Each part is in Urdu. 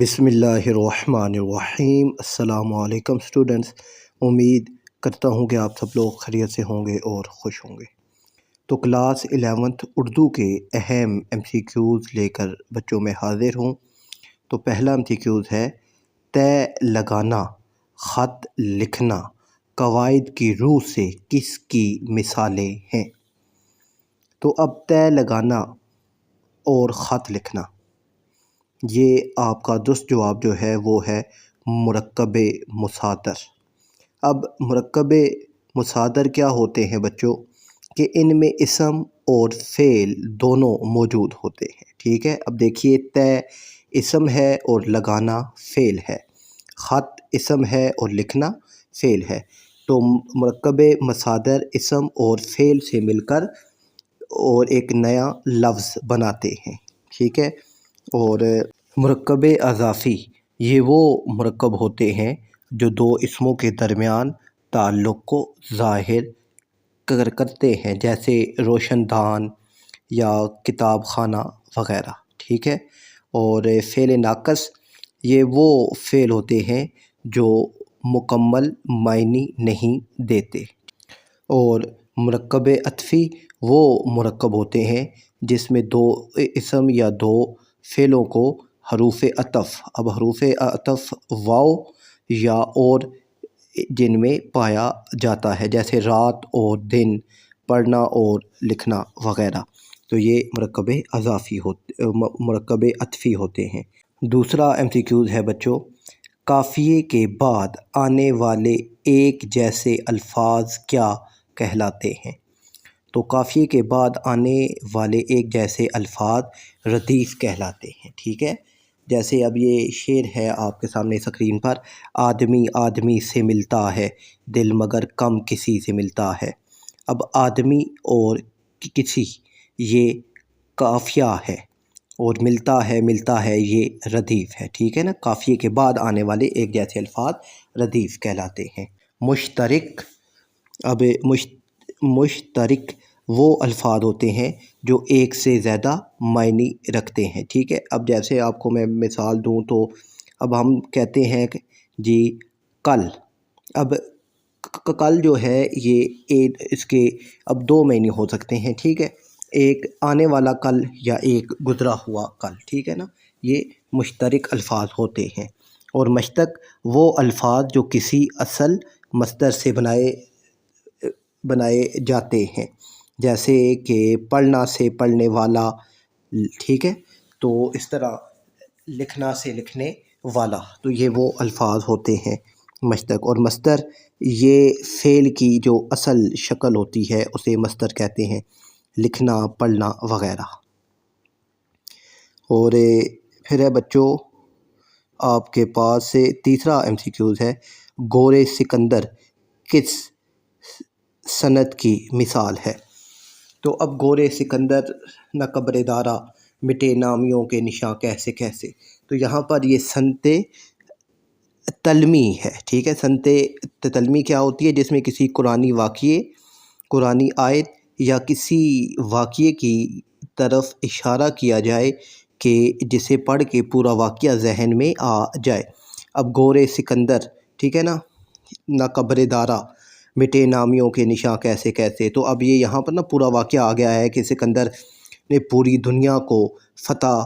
بسم اللہ الرحمن الرحیم۔ السلام علیکم اسٹوڈنٹس، امید کرتا ہوں کہ آپ سب لوگ خیریت سے ہوں گے اور خوش ہوں گے۔ تو کلاس 11 اردو کے اہم MCQs لے کر بچوں میں حاضر ہوں۔ تو پہلا MCQs ہے طے لگانا، خط لکھنا قواعد کی روح سے کس کی مثالیں ہیں؟ تو اب طے لگانا اور خط لکھنا، یہ آپ کا درست جواب جو ہے وہ ہے مرکب مصادر۔ اب مرکب مصادر کیا ہوتے ہیں بچوں؟ کہ ان میں اسم اور فعل دونوں موجود ہوتے ہیں، ٹھیک ہے۔ اب دیکھیے، طے اسم ہے اور لگانا فعل ہے، خط اسم ہے اور لکھنا فعل ہے۔ تو مرکب مصادر اسم اور فعل سے مل کر اور ایک نیا لفظ بناتے ہیں، ٹھیک ہے۔ اور مرکب اضافی، یہ وہ مرکب ہوتے ہیں جو دو اسموں کے درمیان تعلق کو ظاہر کرتے ہیں، جیسے روشن دان یا کتاب خانہ وغیرہ، ٹھیک ہے۔ اور فعل ناقص، یہ وہ فعل ہوتے ہیں جو مکمل معنی نہیں دیتے۔ اور مرکب عطفی وہ مرکب ہوتے ہیں جس میں دو اسم یا دو فعلوں کو حروف عطف، اب حروف عطف واو یا اور جن میں پایا جاتا ہے، جیسے رات اور دن، پڑھنا اور لکھنا وغیرہ۔ تو یہ مرکب عطفی ہوتے ہیں۔ دوسرا MCQs ہے بچوں، قافیے کے بعد آنے والے ایک جیسے الفاظ کیا کہلاتے ہیں؟ تو قافیے کے بعد آنے والے ایک جیسے الفاظ ردیف کہلاتے ہیں، ٹھیک ہے۔ جیسے اب یہ شعر ہے آپ کے سامنے اسکرین پر، آدمی آدمی سے ملتا ہے، دل مگر کم کسی سے ملتا ہے۔ اب آدمی اور کسی یہ قافیہ ہے، اور ملتا ہے یہ ردیف ہے، ٹھیک ہے نا۔ قافیے کے بعد آنے والے ایک جیسے الفاظ ردیف کہلاتے ہیں۔ مشترک، اب مشترک وہ الفاظ ہوتے ہیں جو ایک سے زیادہ معنی رکھتے ہیں، ٹھیک ہے۔ اب جیسے آپ کو میں مثال دوں تو اب ہم کہتے ہیں کہ جی کل، اب کل جو ہے یہ اس کے اب دو معنی ہو سکتے ہیں، ٹھیک ہے۔ ایک آنے والا کل یا ایک گزرا ہوا کل، ٹھیک ہے نا۔ یہ مشترک الفاظ ہوتے ہیں۔ اور مشتق وہ الفاظ جو کسی اصل مصدر سے بنائے جاتے ہیں، جیسے کہ پڑھنا سے پڑھنے والا، ٹھیک ہے۔ تو اس طرح لکھنا سے لکھنے والا، تو یہ وہ الفاظ ہوتے ہیں مشتق۔ اور مصدر یہ فعل کی جو اصل شکل ہوتی ہے اسے مصدر کہتے ہیں، لکھنا، پڑھنا وغیرہ۔ اور پھر ہے بچوں آپ کے پاس تیسرا MCQs ہے، گورِ سکندر کس صنعت کی مثال ہے؟ تو اب گورِ سکندر نہ قبر دارا، مٹے نامیوں کے نشاں کیسے کیسے، تو یہاں پر یہ صنعت تلمی ہے، ٹھیک ہے۔ صنعت تلمی کیا ہوتی ہے؟ جس میں کسی قرآنی واقعے، قرآنی آیت یا کسی واقعے کی طرف اشارہ کیا جائے کہ جسے پڑھ کے پورا واقعہ ذہن میں آ جائے۔ اب گورِ سکندر، ٹھیک ہے نا، نہ قبر دارا، مٹے نامیوں کے نشاں کیسے کیسے، تو اب یہ یہاں پر نا پورا واقعہ آ گیا ہے کہ سکندر نے پوری دنیا کو فتح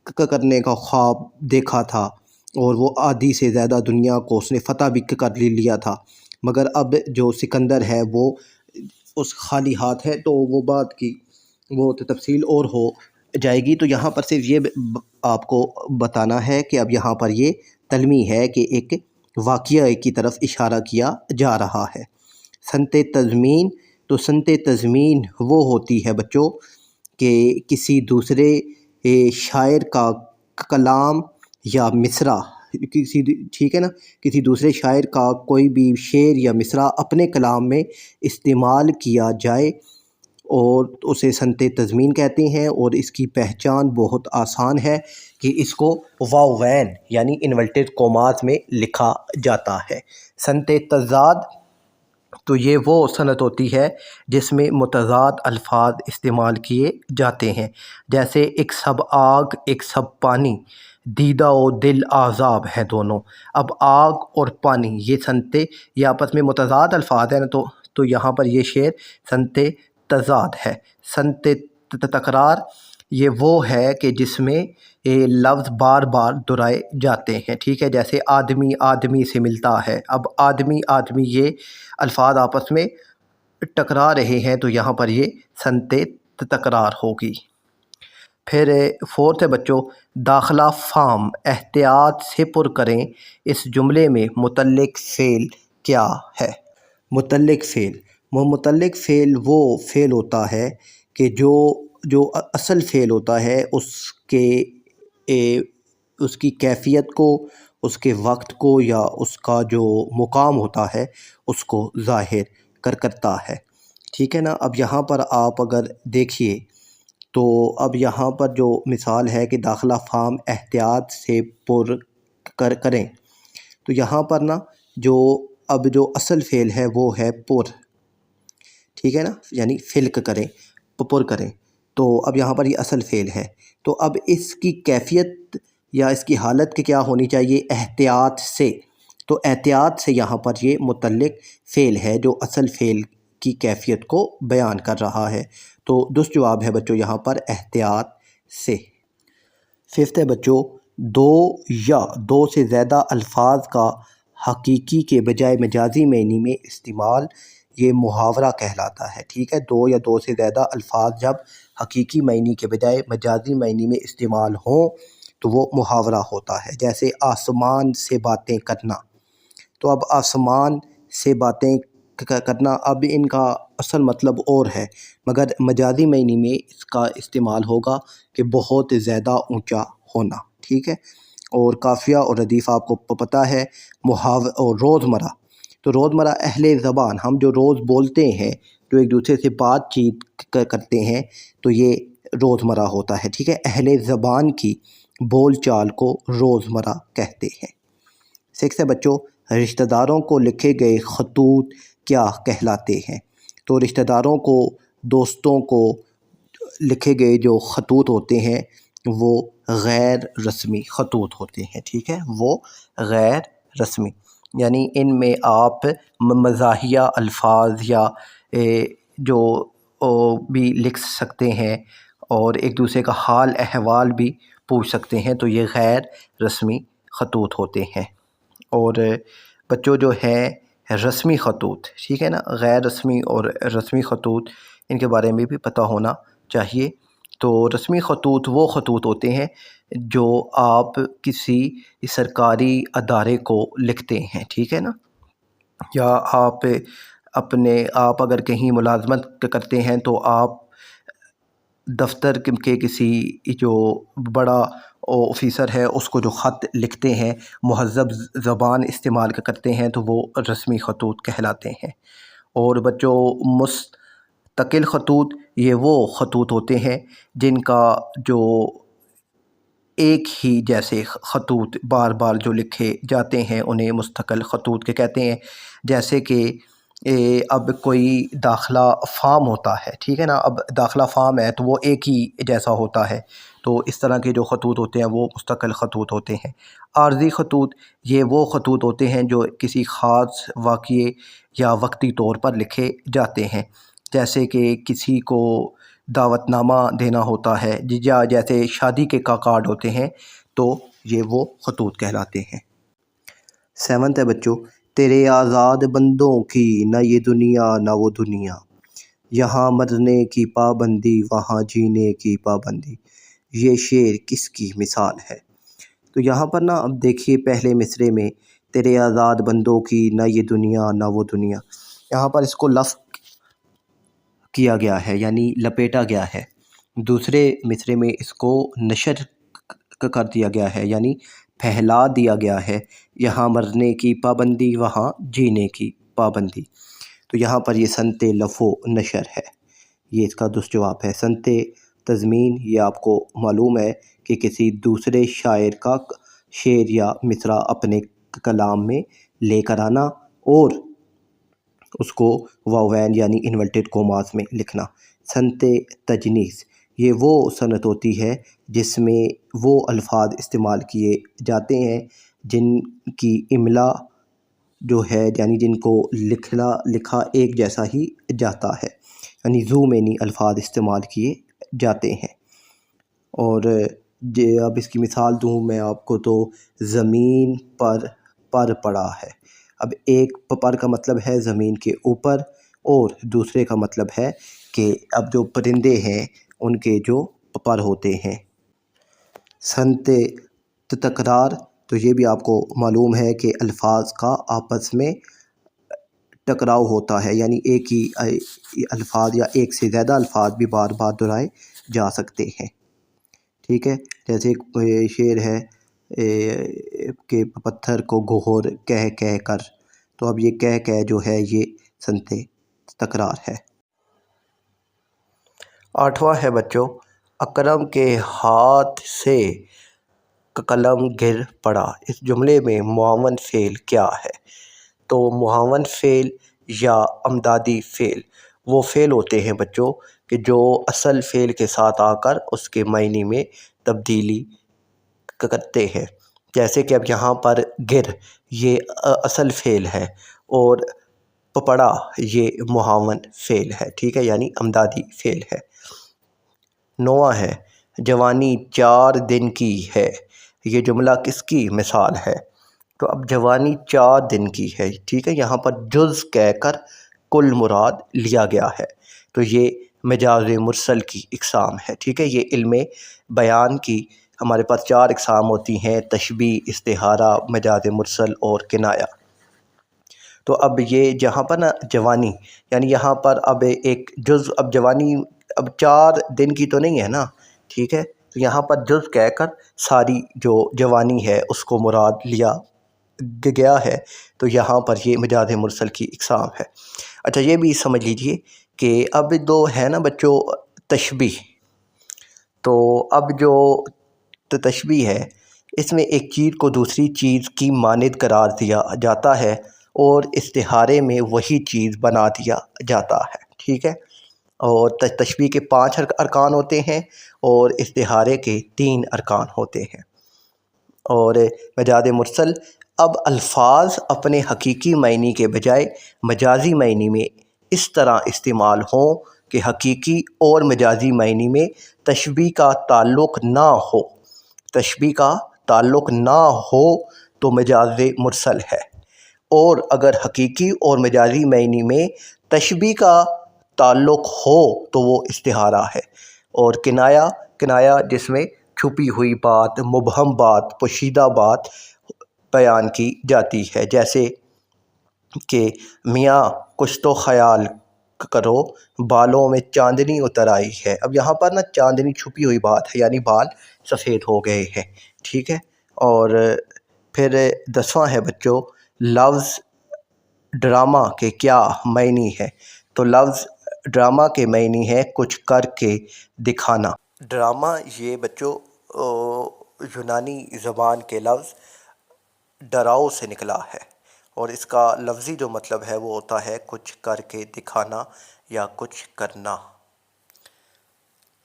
کرنے کا خواب دیکھا تھا، اور وہ آدھی سے زیادہ دنیا کو اس نے فتح بھی کر لیا تھا، مگر اب جو سکندر ہے وہ اس خالی ہاتھ ہے، تو وہ بات کی وہ تفصیل اور ہو جائے گی۔ تو یہاں پر صرف یہ آپ کو بتانا ہے کہ اب یہاں پر یہ تلمی ہے کہ ایک واقعہ کی طرف اشارہ کیا جا رہا ہے۔ صنعت تضمین، تو صنعت تضمین وہ ہوتی ہے بچوں کہ کسی دوسرے شاعر کا کلام یا مصرع، ٹھیک ہے نا، کسی دوسرے شاعر کا کوئی بھی شعر یا مصرع اپنے کلام میں استعمال کیا جائے، اور اسے صنعت تضمین کہتے ہیں۔ اور اس کی پہچان بہت آسان ہے کہ اس کو واوین یعنی انورٹڈ کوماز میں لکھا جاتا ہے۔ صنعت تضاد، تو یہ وہ صنعت ہوتی ہے جس میں متضاد الفاظ استعمال کیے جاتے ہیں، جیسے ایک سب آگ ایک سب پانی، دیدہ و دل عذاب ہیں دونوں۔ اب آگ اور پانی یہ سنتے یہ آپس میں متضاد الفاظ ہیں نا، تو یہاں پر یہ شعر سنتے تضاد ہے۔ سنتے تکرار یہ وہ ہے کہ جس میں لفظ بار بار دہرائے جاتے ہیں، ٹھیک ہے، جیسے آدمی آدمی سے ملتا ہے۔ اب آدمی آدمی یہ الفاظ آپس میں ٹکرا رہے ہیں تو یہاں پر یہ سنتے تکرار ہوگی۔ پھر فورتھ ہے بچوں، داخلہ فام احتیاط سے پر کریں، اس جملے میں متعلق فعل کیا ہے؟ متعلق فعل متعلق فعل وہ فعل ہوتا ہے کہ جو اصل فعل ہوتا ہے اس کی کیفیت کو، اس کے وقت کو یا اس کا جو مقام ہوتا ہے اس کو ظاہر کرتا ہے، ٹھیک ہے نا۔ اب یہاں پر آپ اگر دیکھیے تو اب یہاں پر جو مثال ہے کہ داخلہ فام احتیاط سے پر کریں، تو یہاں پر نا جو اصل فعل ہے وہ ہے پر، ٹھیک ہے نا، یعنی فلک کریں، پر کریں، تو اب یہاں پر یہ اصل فعل ہے، تو اب اس کی کیفیت یا اس کی حالت کی کیا ہونی چاہیے؟ احتیاط سے، تو احتیاط سے یہاں پر یہ متعلق فعل ہے جو اصل فعل کی کیفیت کو بیان کر رہا ہے، تو درست جواب ہے بچوں یہاں پر احتیاط سے۔ ففتھ ہے بچوں، دو یا دو سے زیادہ الفاظ کا حقیقی کے بجائے مجازی معنی میں استعمال یہ محاورہ کہلاتا ہے، ٹھیک ہے۔ دو یا دو سے زیادہ الفاظ جب حقیقی معنی کے بجائے مجازی معنی میں استعمال ہوں تو وہ محاورہ ہوتا ہے، جیسے آسمان سے باتیں کرنا، تو اب آسمان سے باتیں کرنا، اب ان کا اصل مطلب اور ہے مگر مجازی معنی میں اس کا استعمال ہوگا کہ بہت زیادہ اونچا ہونا، ٹھیک ہے۔ اور قافیہ اور ردیف آپ کو پتہ ہے۔ اور روزمرہ، تو روزمرہ اہل زبان ہم جو روز بولتے ہیں، جو ایک دوسرے سے بات چیت کرتے ہیں، تو یہ روزمرہ ہوتا ہے، ٹھیک ہے۔ اہل زبان کی بول چال کو روزمرہ کہتے ہیں۔ سکس ہے بچوں، رشتہ داروں کو لکھے گئے خطوط کیا کہلاتے ہیں؟ تو رشتہ داروں کو، دوستوں کو لکھے گئے جو خطوط ہوتے ہیں وہ غیر رسمی خطوط ہوتے ہیں، ٹھیک ہے، وہ غیر رسمی، یعنی ان میں آپ مزاحیہ الفاظ یا جو بھی لکھ سکتے ہیں اور ایک دوسرے کا حال احوال بھی پوچھ سکتے ہیں، تو یہ غیر رسمی خطوط ہوتے ہیں۔ اور بچوں جو ہیں رسمی خطوط، ٹھیک ہے نا، غیر رسمی اور رسمی خطوط ان کے بارے میں بھی پتہ ہونا چاہیے۔ تو رسمی خطوط وہ خطوط ہوتے ہیں جو آپ کسی سرکاری ادارے کو لکھتے ہیں، ٹھیک ہے نا، یا آپ اگر کہیں ملازمت کرتے ہیں تو آپ دفتر کے کسی جو بڑا آفیسر ہے اس کو جو خط لکھتے ہیں، مہذب زبان استعمال کرتے ہیں، تو وہ رسمی خطوط کہلاتے ہیں۔ اور بچوں مستقل خطوط یہ وہ خطوط ہوتے ہیں جن کا جو ایک ہی جیسے خطوط بار بار جو لکھے جاتے ہیں انہیں مستقل خطوط کے کہتے ہیں، جیسے کہ اب کوئی داخلہ فارم ہوتا ہے، ٹھیک ہے نا، اب داخلہ فارم ہے تو وہ ایک ہی جیسا ہوتا ہے، تو اس طرح کے جو خطوط ہوتے ہیں وہ مستقل خطوط ہوتے ہیں۔ عارضی خطوط یہ وہ خطوط ہوتے ہیں جو کسی خاص واقعے یا وقتی طور پر لکھے جاتے ہیں، جیسے کہ کسی کو دعوت نامہ دینا ہوتا ہے، یا جیسے شادی کے کارڈ ہوتے ہیں، تو یہ وہ خطوط کہلاتے ہیں۔ سیونتھ ہے بچوں، تیرے آزاد بندوں کی نہ یہ دنیا نہ وہ دنیا، یہاں مرنے کی پابندی وہاں جینے کی پابندی، یہ شعر کس کی مثال ہے؟ تو یہاں پر نا اب دیکھیے پہلے مصرعے میں تیرے آزاد بندوں کی نہ یہ دنیا نہ وہ دنیا، یہاں پر اس کو لفظ کیا گیا ہے یعنی لپیٹا گیا ہے۔ دوسرے مصرعے میں اس کو نشر کر دیا گیا ہے یعنی پھیلا دیا گیا ہے، یہاں مرنے کی پابندی وہاں جینے کی پابندی، تو یہاں پر یہ سنت لف و نشر ہے، یہ اس کا درست جواب ہے۔ سنت تضمین یہ آپ کو معلوم ہے کہ کسی دوسرے شاعر کا شعر یا مصرع اپنے کلام میں لے کر آنا اور اس کو واوین یعنی انورٹڈ کوماز میں لکھنا۔ سنت تجنیس یہ وہ صنعت ہوتی ہے جس میں وہ الفاظ استعمال کیے جاتے ہیں جن کی املا جو ہے یعنی جن کو لکھا ایک جیسا ہی جاتا ہے، یعنی ذو معنی الفاظ استعمال کیے جاتے ہیں۔ اور اب اس کی مثال دوں میں آپ کو تو زمین پر پڑا ہے۔ اب ایک پر کا مطلب ہے زمین کے اوپر، اور دوسرے کا مطلب ہے کہ اب جو پرندے ہیں ان کے جو پر ہوتے ہیں۔ صنعت تکرار، تو یہ بھی آپ کو معلوم ہے کہ الفاظ کا آپس میں ٹکراؤ ہوتا ہے، یعنی ایک ہی الفاظ یا ایک سے زیادہ الفاظ بھی بار بار دہرائے جا سکتے ہیں، ٹھیک ہے۔ جیسے ایک شعر ہے کہ پتھر کو گہر کہہ کہہ کر، تو اب یہ کہہ جو ہے یہ صنعت تکرار ہے۔ 8واں ہے بچوں، اکرم کے ہاتھ سے قلم گر پڑا۔ اس جملے میں معاون فعل کیا ہے؟ تو معاون فعل یا امدادی فعل وہ فعل ہوتے ہیں بچوں کہ جو اصل فعل کے ساتھ آ کر اس کے معنی میں تبدیلی کرتے ہیں۔ جیسے کہ اب یہاں پر گر یہ اصل فعل ہے، اور پڑا یہ معاون فعل ہے، ٹھیک ہے، یعنی امدادی فعل ہے۔ 9واں ہے، جوانی 4 دن کی ہے۔ یہ جملہ کس کی مثال ہے؟ تو اب جوانی 4 دن کی ہے، ٹھیک ہے، یہاں پر جز کہہ کر کل مراد لیا گیا ہے، تو یہ مجاز مرسل کی اقسام ہے، ٹھیک ہے۔ یہ علم بیان کی ہمارے پاس 4 اقسام ہوتی ہیں: تشبیہ، استعارہ، مجاز مرسل اور کنایہ۔ تو اب یہ جہاں پر نا جوانی، یعنی یہاں پر اب ایک جز، اب جوانی اب 4 دن کی تو نہیں ہے نا، ٹھیک ہے، تو یہاں پر جز کہہ کر ساری جو جوانی ہے اس کو مراد لیا گیا ہے، تو یہاں پر یہ مجاز مرسل کی اقسام ہے۔ اچھا، یہ بھی سمجھ لیجئے کہ اب دو ہے نا بچوں تشبیہ، تو اب جو تشبیہ ہے اس میں ایک چیز کو دوسری چیز کی مانند قرار دیا جاتا ہے، اور استعارے میں وہی چیز بنا دیا جاتا ہے، ٹھیک ہے۔ اور تشبیہ کے 5 ارکان ہوتے ہیں اور استعارے کے 3 ارکان ہوتے ہیں۔ اور مجاز مرسل، اب الفاظ اپنے حقیقی معنی کے بجائے مجازی معنی میں اس طرح استعمال ہوں کہ حقیقی اور مجازی معنی میں تشبیہ کا تعلق نہ ہو۔ تشبیہ کا تعلق نہ ہو تو مجاز مرسل ہے، اور اگر حقیقی اور مجازی معنی میں تشبیہ کا تعلق ہو تو وہ استعارہ ہے۔ اور کنایہ جس میں چھپی ہوئی بات، مبہم بات، پوشیدہ بات بیان کی جاتی ہے، جیسے کہ میاں کچھ تو خیال کرو، بالوں میں چاندنی اتر آئی ہے۔ اب یہاں پر نا چاندنی چھپی ہوئی بات ہے، یعنی بال سفید ہو گئے ہیں، ٹھیک ہے۔ اور پھر 10واں ہے بچوں، لفظ ڈرامہ کے کیا معنی ہے؟ تو لفظ ڈرامہ کے معنی ہے کچھ کر کے دکھانا۔ ڈرامہ یہ بچوں یونانی زبان کے لفظ ڈراؤ سے نکلا ہے، اور اس کا لفظی جو مطلب ہے وہ ہوتا ہے کچھ کر کے دکھانا یا کچھ کرنا۔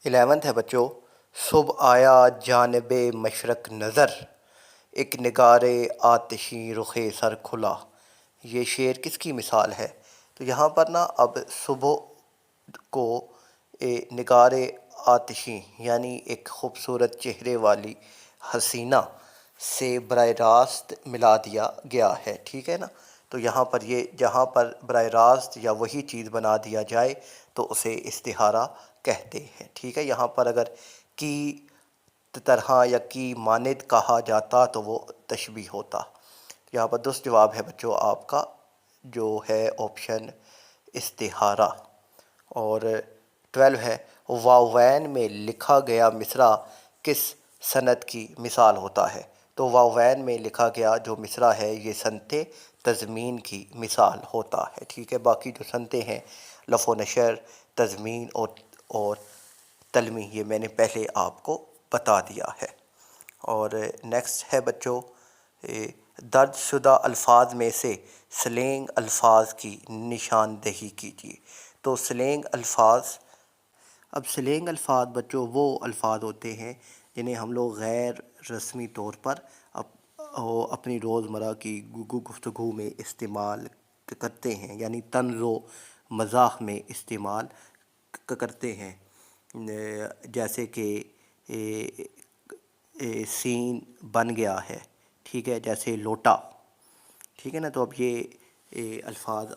11 ہے بچوں، صبح آیا جانب مشرق نظر، ایک نگار آتشیں رخ سر کھلا۔ یہ شعر کس کی مثال ہے؟ تو یہاں پر نا اب صبح کو نگار آتشیں یعنی ایک خوبصورت چہرے والی حسینہ سے براہ راست ملا دیا گیا ہے، ٹھیک ہے نا۔ تو یہاں پر یہ جہاں پر براہ راست یا وہی چیز بنا دیا جائے تو اسے استعارہ کہتے ہیں، ٹھیک ہے۔ یہاں پر اگر کی طرح یا کی مانند کہا جاتا تو وہ تشبیہ ہوتا۔ یہاں پر درست جواب ہے بچوں آپ کا جو ہے آپشن استعارہ۔ اور 12 ہے، واوین میں لکھا گیا مصرع کس صنعت کی مثال ہوتا ہے؟ تو واوین میں لکھا گیا جو مصرع ہے یہ صنعت تضمین کی مثال ہوتا ہے، ٹھیک ہے۔ باقی جو صنعتیں ہیں لفظ و نشر، تضمین اور تلميح، یہ میں نے پہلے آپ کو بتا دیا ہے۔ اور نیکسٹ ہے بچوں، درج شدہ الفاظ میں سے سلینگ الفاظ کی نشاندہی کیجیے۔ تو سلینگ الفاظ اب سلینگ الفاظ بچوں وہ الفاظ ہوتے ہیں جنہیں ہم لوگ غیر رسمی طور پر اپنی روزمرہ کی گفتگو میں استعمال کرتے ہیں، یعنی طنز و مزاح میں استعمال کرتے ہیں، جیسے کہ سین بن گیا ہے، ٹھیک ہے، جیسے لوٹا، ٹھیک ہے نا۔ تو اب یہ الفاظ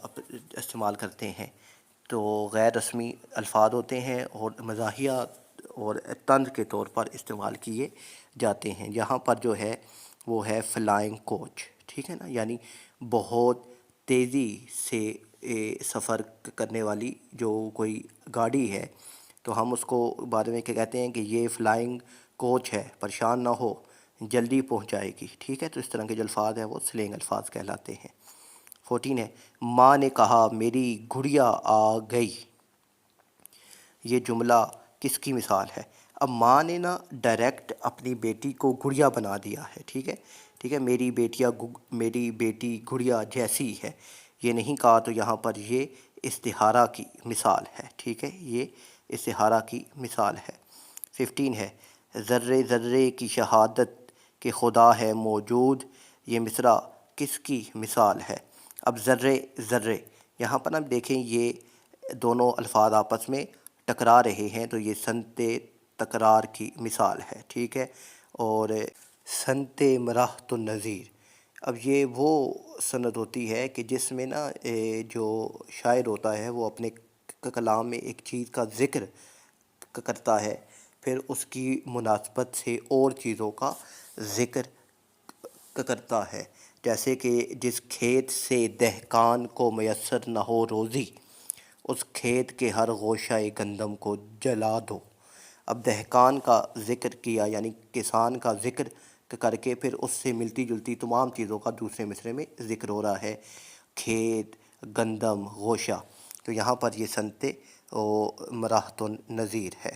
استعمال کرتے ہیں، تو غیر رسمی الفاظ ہوتے ہیں اور مزاحیہ اور طنز کے طور پر استعمال کیے جاتے ہیں۔ یہاں پر جو ہے وہ ہے فلائنگ کوچ، ٹھیک ہے نا، یعنی بہت تیزی سے سفر کرنے والی جو کوئی گاڑی ہے، تو ہم اس کو بعد میں کیا کہتے ہیں کہ یہ فلائنگ کوچ ہے، پریشان نہ ہو، جلدی پہنچ جائے گی، ٹھیک ہے۔ تو اس طرح کے جو الفاظ ہیں وہ سلینگ الفاظ کہلاتے ہیں۔ 14 ہے، ماں نے کہا میری گڑیا آ گئی۔ یہ جملہ کس کی مثال ہے؟ اب ماں نے نا ڈائریکٹ اپنی بیٹی کو گڑیا بنا دیا ہے، ٹھیک ہے، ٹھیک ہے، میری بیٹی گڑیا جیسی ہے، یہ نہیں کہا، تو یہاں پر یہ استعارہ کی مثال ہے، ٹھیک ہے، یہ استعارہ کی مثال ہے۔ 15 ہے، ذرے ذرے کی شہادت کہ خدا ہے موجود، یہ مصرع کس کی مثال ہے؟ اب ذرے ذرے، یہاں پر ہم دیکھیں یہ دونوں الفاظ آپس میں ٹکرا رہے ہیں، تو یہ صنعت تکرار کی مثال ہے، ٹھیک ہے۔ اور صنعت مرحت النظیر، اب یہ وہ صنعت ہوتی ہے کہ جس میں نا جو شاعر ہوتا ہے وہ اپنے کلام میں ایک چیز کا ذکر کرتا ہے، پھر اس کی مناسبت سے اور چیزوں کا ذکر کرتا ہے، جیسے کہ جس کھیت سے دہقان کو میسر نہ ہو روزی، اس کھیت کے ہر گوشہ گندم کو جلا دو۔ اب دہقان کا ذکر کیا، یعنی کسان کا ذکر کر کے پھر اس سے ملتی جلتی تمام چیزوں کا دوسرے مصرعے میں ذکر ہو رہا ہے، کھیت، گندم، گوشہ، تو یہاں پر یہ صنعت مرحت النظیر ہے۔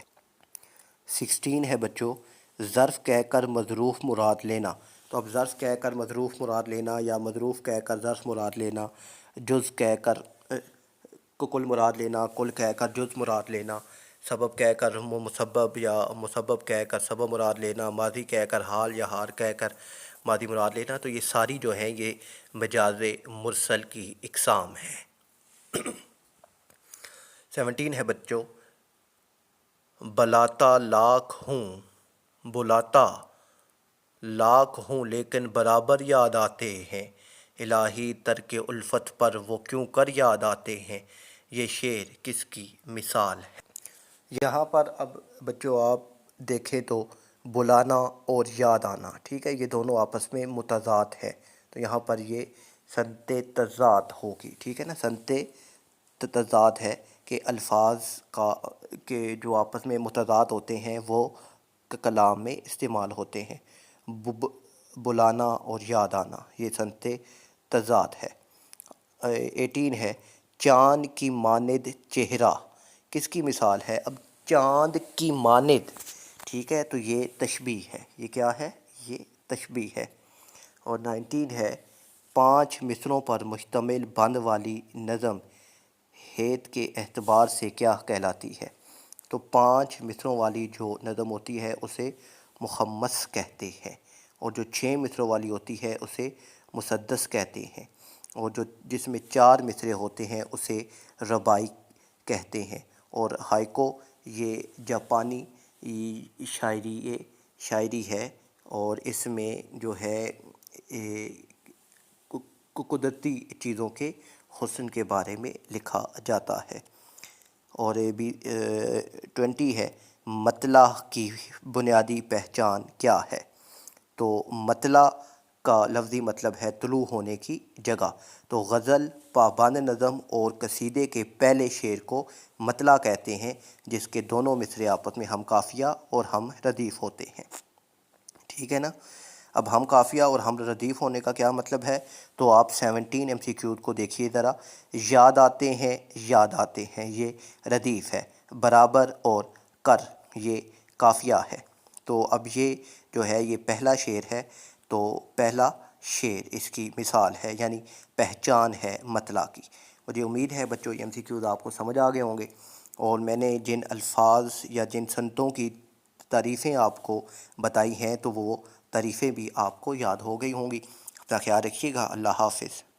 16 ہے بچوں، ظرف کہہ کر مظروف مراد لینا۔ تو اب ظرف کہہ کر مظروف مراد لینا یا مظروف کہہ کر ظرف مراد لینا، جز کہہ کر کل مراد لینا، کل کہہ کر جز مراد لینا، سبب کہہ کر مسبب یا مسبب کہہ کر سبب مراد لینا، ماضی کہہ کر حال یا حال کہہ کر ماضی مراد لینا، تو یہ ساری جو ہیں یہ مجاز مرسل کی اقسام ہیں۔ 17 ہے بچوں، بلاتا لاکھ ہوں، بلاتا لاکھ ہوں لیکن برابر یاد آتے ہیں، الہی ترک الفت پر وہ کیوں کر یاد آتے ہیں، یہ شعر کس کی مثال ہے؟ یہاں پر اب بچوں آپ دیکھیں تو بلانا اور یاد آنا، ٹھیک ہے، یہ دونوں آپس میں متضاد ہے، تو یہاں پر یہ صنعت تضاد ہوگی، ٹھیک ہے نا، صنعت تضاد ہے کہ الفاظ کے جو آپس میں متضاد ہوتے ہیں وہ کلام میں استعمال ہوتے ہیں، بلانا اور یاد آنا، یہ صنعت تضاد ہے۔ 18 ہے، چاند کی مانند چہرہ کس کی مثال ہے؟ اب چاند کی مانند، ٹھیک ہے، تو یہ تشبیہ ہے، یہ کیا ہے؟ یہ تشبیہ ہے۔ اور 19 ہے، 5 مصرعوں پر مشتمل بند والی نظم ہیت کے اعتبار سے کیا کہلاتی ہے؟ تو 5 مصرعوں والی جو نظم ہوتی ہے اسے مخمس کہتے ہیں، اور جو 6 مصرعوں والی ہوتی ہے اسے مسدس کہتے ہیں، اور جس میں 4 مصرعے ہوتے ہیں اسے رباعی کہتے ہیں۔ اور ہائکو یہ جاپانی شاعری ہے، اور اس میں جو ہے قدرتی چیزوں کے حسن کے بارے میں لکھا جاتا ہے۔ اور 20 ہے، مطلع کی بنیادی پہچان کیا ہے؟ تو مطلع کا لفظی مطلب ہے طلوع ہونے کی جگہ، تو غزل، پابند نظم اور قصیدے کے پہلے شعر کو مطلع کہتے ہیں، جس کے دونوں مصرعے آپس میں ہم قافیہ اور ہم ردیف ہوتے ہیں، ٹھیک ہے نا۔ اب ہم قافیہ اور ہم ردیف ہونے کا کیا مطلب ہے؟ تو آپ 17 MCQ کو دیکھیے ذرا، یاد آتے ہیں، یاد آتے ہیں، یہ ردیف ہے، برابر اور کر یہ قافیہ ہے۔ تو اب یہ جو ہے یہ پہلا شعر ہے، تو پہلا شعر اس کی مثال ہے، یعنی پہچان ہے مطلع کی۔ مجھے امید ہے بچوں یہ MCQs آپ کو سمجھ آ گئے ہوں گے، اور میں نے جن الفاظ یا جن سنتوں کی تعریفیں آپ کو بتائی ہیں تو وہ تعریفیں بھی آپ کو یاد ہو گئی ہوں گی۔ اپنا خیال رکھیے گا۔ اللہ حافظ۔